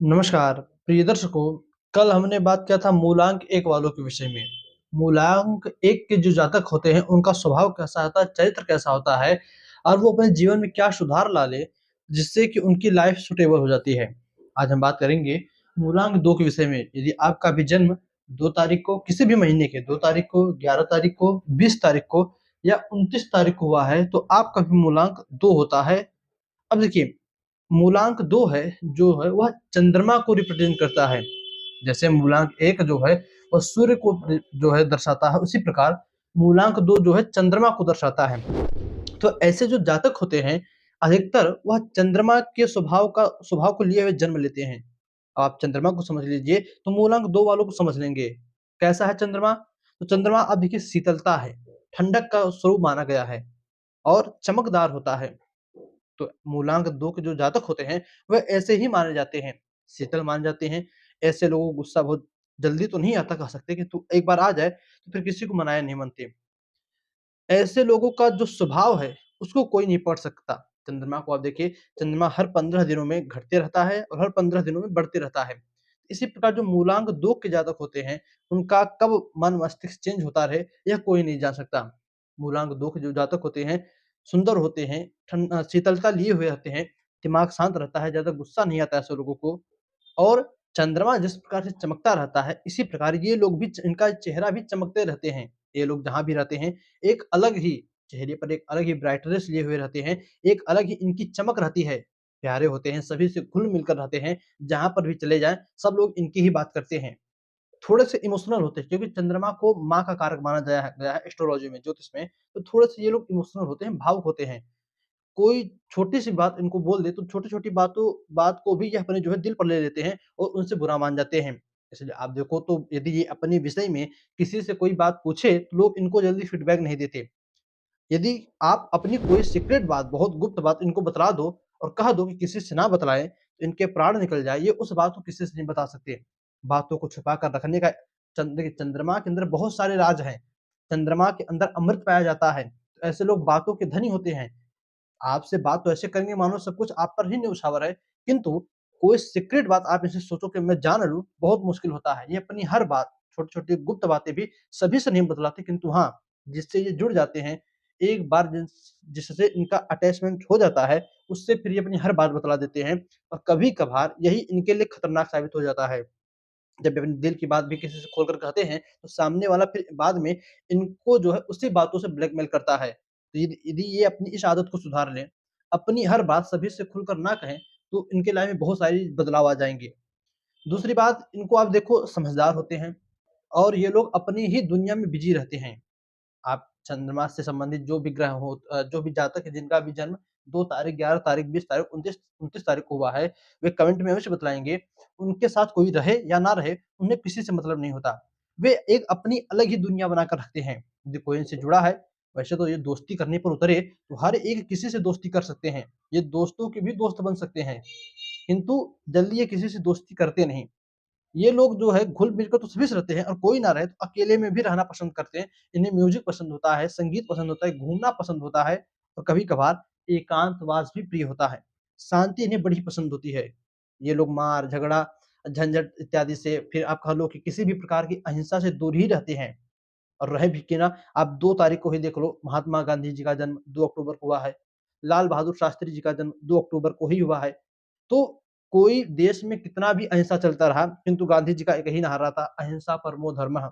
नमस्कार प्रिय दर्शकों। कल हमने बात किया था मूलांक एक वालों के विषय में। मूलांक एक के जो जातक होते हैं उनका स्वभाव कैसा होता है, चरित्र कैसा होता है और वो अपने जीवन में क्या सुधार ला ले जिससे कि उनकी लाइफ सुटेबल हो जाती है। आज हम बात करेंगे मूलांक दो के विषय में। यदि आपका भी जन्म 2 तारीख को, किसी भी महीने के 2 तारीख को, 11 तारीख को, 20 तारीख को या 29 तारीख को हुआ है तो आपका भी मूलांक 2 होता है। अब देखिए, मूलांक 2 है जो है वह चंद्रमा को रिप्रेजेंट करता है। जैसे मूलांक 1 जो है वह सूर्य को जो है दर्शाता है, उसी प्रकार मूलांक 2 जो है चंद्रमा को दर्शाता है। तो ऐसे जो जातक होते हैं, अधिकतर वह चंद्रमा के स्वभाव को लिए हुए जन्म लेते हैं। आप चंद्रमा को समझ लीजिए तो मूलांक 2 वालों को समझ लेंगे। कैसा है चंद्रमा? तो चंद्रमा अब देखिए शीतलता है, ठंडक का स्वरूप माना गया है और चमकदार होता है। तो मूलांक 2 के जो जातक होते हैं, वह ऐसे ही माने जाते हैं, शीतल माने जाते हैं। ऐसे लोगों को गुस्सा बहुत जल्दी तो नहीं आता कह सकते कि तू एक बार आ जाए, तो फिर किसी को मनाया नहीं मानते। ऐसे लोगों का जो स्वभाव है, उसको कोई नहीं पढ़ सकता। चंद्रमा को आप देखिए, चंद्रमा हर 15 दिनों में घटते रहता है और हर 15 दिनों में बढ़ते रहता है। इसी प्रकार जो मूलांक 2 के जातक होते हैं, उनका कब मन मस्तिष्क चेंज होता रहे, यह कोई नहीं जान सकता। मूलांक 2 के जो जातक होते हैं, सुंदर होते हैं, शीतलता लिए हुए रहते हैं, दिमाग शांत रहता है, ज़्यादा गुस्सा नहीं आता ऐसे लोगों को। और चंद्रमा जिस प्रकार से चमकता रहता है, इसी प्रकार ये लोग भी इनका चेहरा भी चमकते रहते हैं। ये लोग जहाँ भी रहते हैं, एक अलग ही चेहरे पर एक अलग ही ब्राइटनेस लिए हुए रहते हैं, एक अलग ही इनकी चमक रहती है। प्यारे होते हैं, सभी से घुल-मिल कर रहते हैं, जहाँ पर भी चले जाएँ, सब लोग इनकी ही बात करते हैं। थोड़े-से इमोशनल होते हैं क्योंकि चंद्रमा को माँ का कारक माना गया है एस्ट्रोलॉजी में, ज्योतिष में, तो थोड़े-से ये लोग इमोशनल होते हैं, भावुक होते हैं। कोई छोटी-सी बात इनको बोल दे तो छोटी-छोटी बात को भी ये अपने जो है दिल पर ले लेते हैं और उनसे बुरा मान जाते हैं। इसलिए आप देखो तो यदि ये अपने विषय में किसी से कोई बात पूछे तो लोग इनको जल्दी फीडबैक नहीं देते। यदि आप अपनी कोई सीक्रेट बात, बहुत गुप्त बात इनको बतला दो और कह दो कि किसी से ना बतलाएँ, तो इनके प्राण निकल जाए, ये उस बात को किसी से नहीं बता सकते। बातों को छुपा कर रखने का देखिए चंद्रमा के अंदर बहुत सारे राज हैं। चंद्रमा के अंदर अमृत पाया जाता है, तो ऐसे लोग बातों के धनी होते हैं। आपसे बात तो ऐसे करेंगे मानो सब कुछ आप पर ही न्यौछावर है, किंतु कोई सीक्रेट बात आप इनसे सोचो कि मैं जान लूँ, बहुत मुश्किल होता है। ये अपनी हर बात, छोटी-छोटी गुप्त बातें भी सभी से नहीं बतलाते, किंतु हाँ, जिससे ये जुड़ जाते हैं, एक बार जिससे इनका अटैचमेंट हो जाता है, उससे फिर ये अपनी हर बात बतला देते हैं और कभी-कभार यही इनके लिए खतरनाक साबित हो जाता है। जब ये अपने दिल की बात भी किसी से खोलकर कहते हैं, तो सामने वाला फिर बाद में इनको जो है उसी बातों से ब्लैकमेल करता है। तो यदि यदि ये अपनी इस आदत को सुधार लें, अपनी हर बात सभी से खुलकर ना कहें, तो इनके लाइफ में बहुत सारी बदलाव आ जाएँगे। दूसरी बात, इनको आप देखो समझदार होते हैं और ये लोग अपनी ही दुनिया में बिज़ी रहते हैं। आप चंद्रमा से संबंधित जो भी जो भी जातक है जिनका भी जन्म 2 तारीख, 11 तारीख, 20 तारीख, 29 तारीख को हुआ है, वे कमेंट में अवश्य बतलाएँगे। उनके साथ कोई रहे या ना रहे, उन्हें किसी से मतलब नहीं होता। वे एक अपनी अलग ही दुनिया बनाकर रखते हैं। यदि कोई इनसे जुड़ा है, वैसे तो ये दोस्ती करने पर उतरे, तो हर एक किसी से दोस्ती कर सकते हैं। ये दोस्तों के भी दोस्त बन सकते हैं, किंतु जल्दी ये किसी से दोस्ती करते नहीं। ये लोग जो है घुल-मिल कर तो सभी से रहते हैं और कोई ना रहे तो अकेले में भी रहना पसंद करते हैं। इन्हें म्यूज़िक पसंद होता है, संगीत पसंद होता है, घूमना पसंद होता है और कभी-कभार एकांतवास भी प्रिय होता है। शांति इन्हें बड़ी पसंद होती है। ये लोग मार, झगड़ा, झंझट इत्यादि से, फिर आप कह लो कि किसी भी प्रकार की अहिंसा से दूर ही रहते हैं। और रहे भी कि ना, आप 2 तारीख को ही देख लो, महात्मा गांधी जी का जन्म 2 अक्टूबर को हुआ है। लाल बहादुर शास्त्री जी का जन्म 2 अक्टूबर को ही हुआ है। तो कोई देश में कितना भी अहिंसा चलता रहा, किंतु गांधी जी का एक ही नारा था, अहिंसा परमो धर्मः।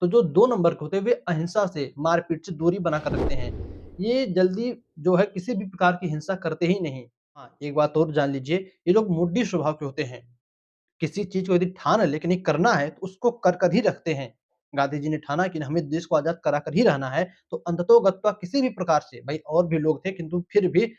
तो जो 2 नंबर के होते हैं, वे अहिंसा से, मारपीट से दूरी बनाकर रखते हैं। ये जल्दी जो है किसी भी प्रकार की हिंसा करते ही नहीं। हाँ, एक बात और जान लीजिए, ये लोग मुड्डी स्वभाव के होते हैं। किसी चीज़ को यदि ठान लें कि नहीं करना है, तो उसको कर कर ही रखते हैं। गांधी जी ने ठाना कि हमें देश को आज़ाद करा कर ही रहना है, तो अंततोगत्वा किसी भी प्रकार से, भई और भी लोग थे किंतु फिर भी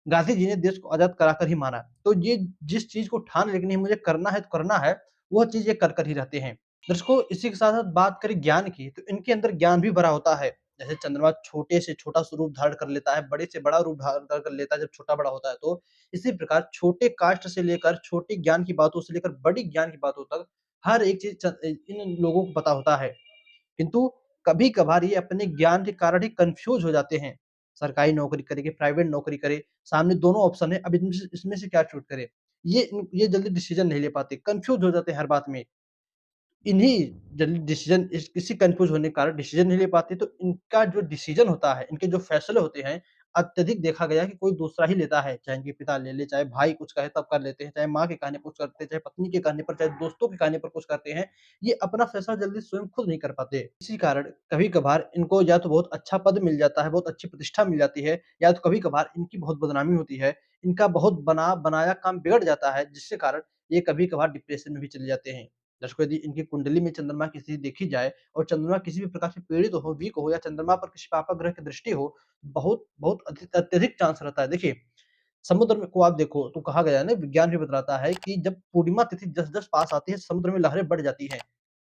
गांधी जी ने देश को आज़ाद करा कर ही माना। तो ये जिस चीज़ को ठान लें कि नहीं मुझे करना है तो करना है, वह चीज़ ये कर कर ही रहते हैं। दर्शकों, इसी के साथ-साथ बात करें ज्ञान की, तो इनके अंदर ज्ञान भी भरा होता है। जैसे चंद्रमा छोटे से छोटा स्वरूप धारण कर लेता है, बड़े से बड़ा रूप धारण कर कर लेता है जब छोटा-बड़ा होता है तो। इसी प्रकार छोटे कास्ट से लेकर छोटे ज्ञान की बातों से लेकर बड़ी ज्ञान की बातों तक हर एक चीज़ इन लोगों को पता होता है। किंतु कभी-कभार ये अपने ज्ञान के कारण ही कन्फ्यूज़ हो जाते हैं। सरकारी नौकरी करे कि प्राइवेट नौकरी करे, सामने दोनों ऑप्शन है, अब इसमें से क्या चूज़ करें? ये जल्दी डिसीज़न नहीं ले पाते, कन्फ्यूज़ हो जाते हैं हर बात में। इन्हीं जल्दी डिसीज़न इसी कन्फ्यूज़ होने के कारण डिसीज़न नहीं ले पाते, तो इनका जो डिसीज़न होता है, इनके जो फैसले होते हैं, अत्यधिक देखा गया है कि कोई दूसरा ही लेता है। चाहे इनके पिता ले ले, चाहे भाई कुछ कहे तब कर लेते हैं, चाहे माँ के कहने पर कुछ करते हैं, चाहे पत्नी के कहने पर, चाहे दोस्तों के कहने पर कुछ करते हैं। ये अपना फैसला जल्दी स्वयं खुद नहीं कर पाते। इसी कारण कभी-कभार इनको या तो बहुत अच्छा पद मिल जाता है, बहुत अच्छी प्रतिष्ठा मिल जाती है, या तो कभी-कभार इनकी बहुत बदनामी होती है। इनका बहुत बनाया काम बिगड़ जाता है, जिसके कारण ये कभी-कभार डिप्रेशन में भी चले जाते हैं। दर्शकों, यदि इनकी कुंडली में चंद्रमा किसी की देखी जाए और चंद्रमा किसी भी प्रकार से पीड़ित हो, वीक हो, या चंद्रमा पर किसी पापा ग्रह की दृष्टि हो, बहुत बहुत अत्यधिक चांस रहता है। देखिए, समुद्र में को आप देखो तो कहा गया है ना, विज्ञान भी बतलाता है कि जब पूर्णिमा तिथि जस-जस पास आती है, समुद्र में लहरें बढ़ जाती हैं।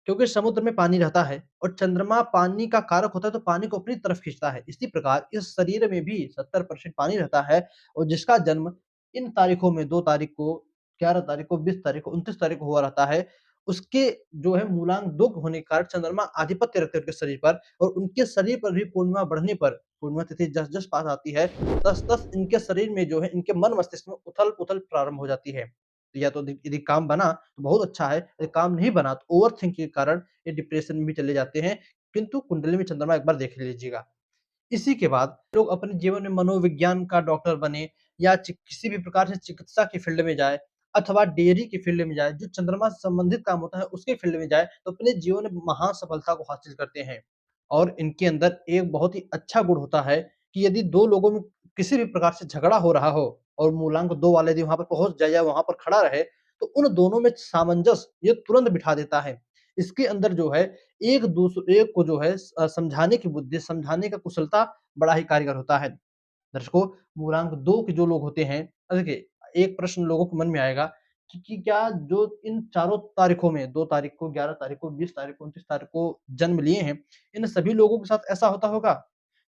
क्योंकि समुद्र में पानी रहता है और चंद्रमा पानी का कारक होता है, तो पानी को अपनी तरफ खींचता है। इसी प्रकार इस शरीर में भी 70% पानी रहता है, और जिसका जन्म इन तारीखों में 2 तारीख को, 11 तारीख को, 20 तारीख को, 29 तारीख को हुआ रहता है, उसके जो है मूलांक 2 होने के कारण चंद्रमा आधिपत्य रखते हैं उनके शरीर पर, और उनके शरीर पर भी पूर्णिमा बढ़ने पर, पूर्णिमा तिथि जस-जस पास आती है, तस-तस इनके शरीर में जो है, इनके मन मस्तिष्क में उथल-पुथल प्रारंभ हो जाती है। या तो यदि काम बना तो बहुत अच्छा है, यदि काम नहीं बना तो ओवरथिंक के कारण ये डिप्रेशन में भी चले जाते हैं। किंतु कुंडली में चंद्रमा एक बार देख लीजिएगा। इसी के बाद लोग अपने जीवन में मनोविज्ञान का डॉक्टर बने, या किसी भी प्रकार से चिकित्सा की फील्ड में जाए, अथवा डेयरी की फील्ड में जाए, जो चंद्रमा से संबंधित काम होता है उसके फील्ड में जाए, तो अपने जीवन में महान सफलता को हासिल करते हैं। और इनके अंदर एक बहुत ही अच्छा गुण होता है कि यदि 2 लोगों में किसी भी प्रकार से झगड़ा हो रहा हो, और मूलांक 2 वाला यदि वहाँ पर पहुँच जाए या वहाँ पर खड़ा रहे, तो उन दोनों में सामंजस्य ये तुरंत बिठा देता है। इसके अंदर जो है, एक को जो है समझाने की बुद्धि, समझाने का कुशलता बड़ा ही कारगर होता है। दर्शकों, मूलांक 2 के जो लोग होते हैं, देखिए, एक प्रश्न लोगों के मन में आएगा कि क्या जो इन चारों तारीखों में, 2 तारीख को, 11 तारीख को, 20 तारीख को, 29 तारीख को जन्म लिए हैं, इन सभी लोगों के साथ ऐसा होता होगा?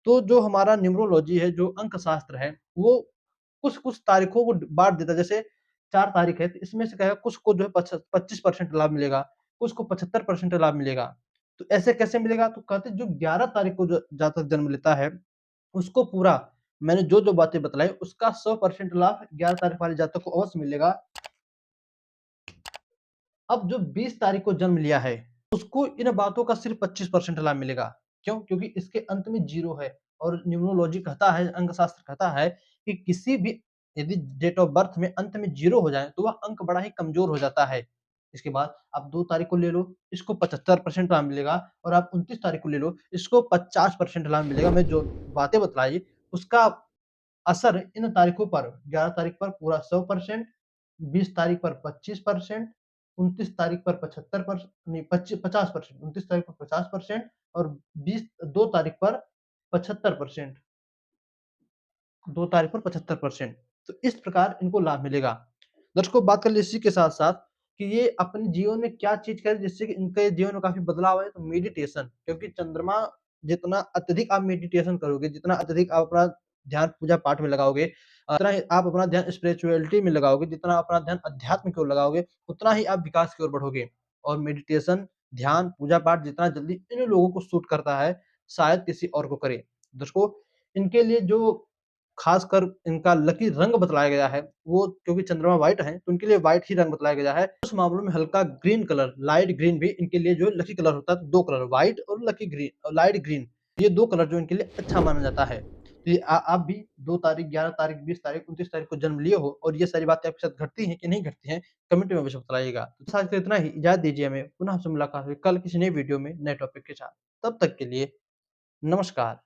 तो जो हमारा न्यूमरोलॉजी है, जो अंक शास्त्र है, वो कुछ-कुछ तारीखों को बाँट देता है। जैसे 4 तारीख है, तो इसमें से क्या है, कुछ को जो है 25% लाभ मिलेगा, कुछ को 75% लाभ मिलेगा। तो ऐसे कैसे मिलेगा? तो कहते हैं जो 11 तारीख को जो जातक जन्म लेता है, उसको पूरा, मैंने जो-जो बातें बतलाई उसका 100% लाभ 11 तारीख वाले जातक को अवश्य मिलेगा। अब जो 20 तारीख को जन्म लिया है, उसको इन बातों का सिर्फ़ 25% लाभ मिलेगा। क्यों? क्योंकि इसके अंत में 0 है, और न्यूमरोलॉजी कहता है, अंकशास्त्र कहता है कि किसी भी यदि डेट ऑफ बर्थ में अंत में 0 हो जाए, तो वह अंक बड़ा ही कमज़ोर हो जाता है। इसके बाद आप 2 तारीख को ले लो, इसको 75% लाभ मिलेगा, और आप 29 तारीख को ले लो, इसको 50% लाभ मिलेगा। मैं जो बातें बतलाई, उसका असर इन तारीखों पर, 11 तारीख पर पूरा 100%, 20 तारीख पर 25%, 29 तारीख पर 75% नहीं, पच्ची 50%, 29 तारीख पर 50%, और 2 तारीख पर 75%, 2 तारीख पर 75%। तो इस प्रकार इनको लाभ मिलेगा। दर्शकों, बात कर ले इसी के साथ-साथ कि ये अपने जीवन में क्या चीज़ करें जिससे कि इनके जीवन में काफ़ी बदलाव आए, तो मेडिटेशन, क्योंकि चंद्रमा, जितना अत्यधिक आप मेडिटेशन करोगे, जितना अत्यधिक आप अपना ध्यान पूजा-पाठ में लगाओगे, उतना ही आप अपना ध्यान स्पिरिचुअलिटी में लगाओगे, जितना अपना ध्यान अध्यात्म की ओर लगाओगे, उतना ही आप विकास की ओर बढ़ोगे। और मेडिटेशन, ध्यान, पूजा-पाठ जितना जल्दी इन लोगों को सूट करता है, शायद किसी और को करे। दर्शकों, इनके लिए जो खासकर इनका लकी रंग बतलाया गया है, वो क्योंकि चंद्रमा व्हाइट है, तो उनके लिए व्हाइट ही रंग बतलाया गया है। कुछ मामलों में हल्का ग्रीन कलर, लाइट ग्रीन भी इनके लिए जो है लकी कलर होता है। तो 2 कलर, व्हाइट और लकी ग्रीन और लाइट ग्रीन, ये 2 कलर जो इनके लिए अच्छा माना जाता है। तो ये आप भी 2 तारीख, 11 तारीख, 20 तारीख, 29 तारीख को जन्म लिए हो, और ये सारी बातें आपके साथ घटती हैं कि नहीं घटती हैं, कमेंट में अवश्य बताइएगा। तो आज के लिए इतना ही, इजाज़त दीजिए हमें, पुनः आपसे मुलाकात होगी कल किसी नए वीडियो में, नए टॉपिक के साथ। तब तक के लिए नमस्कार।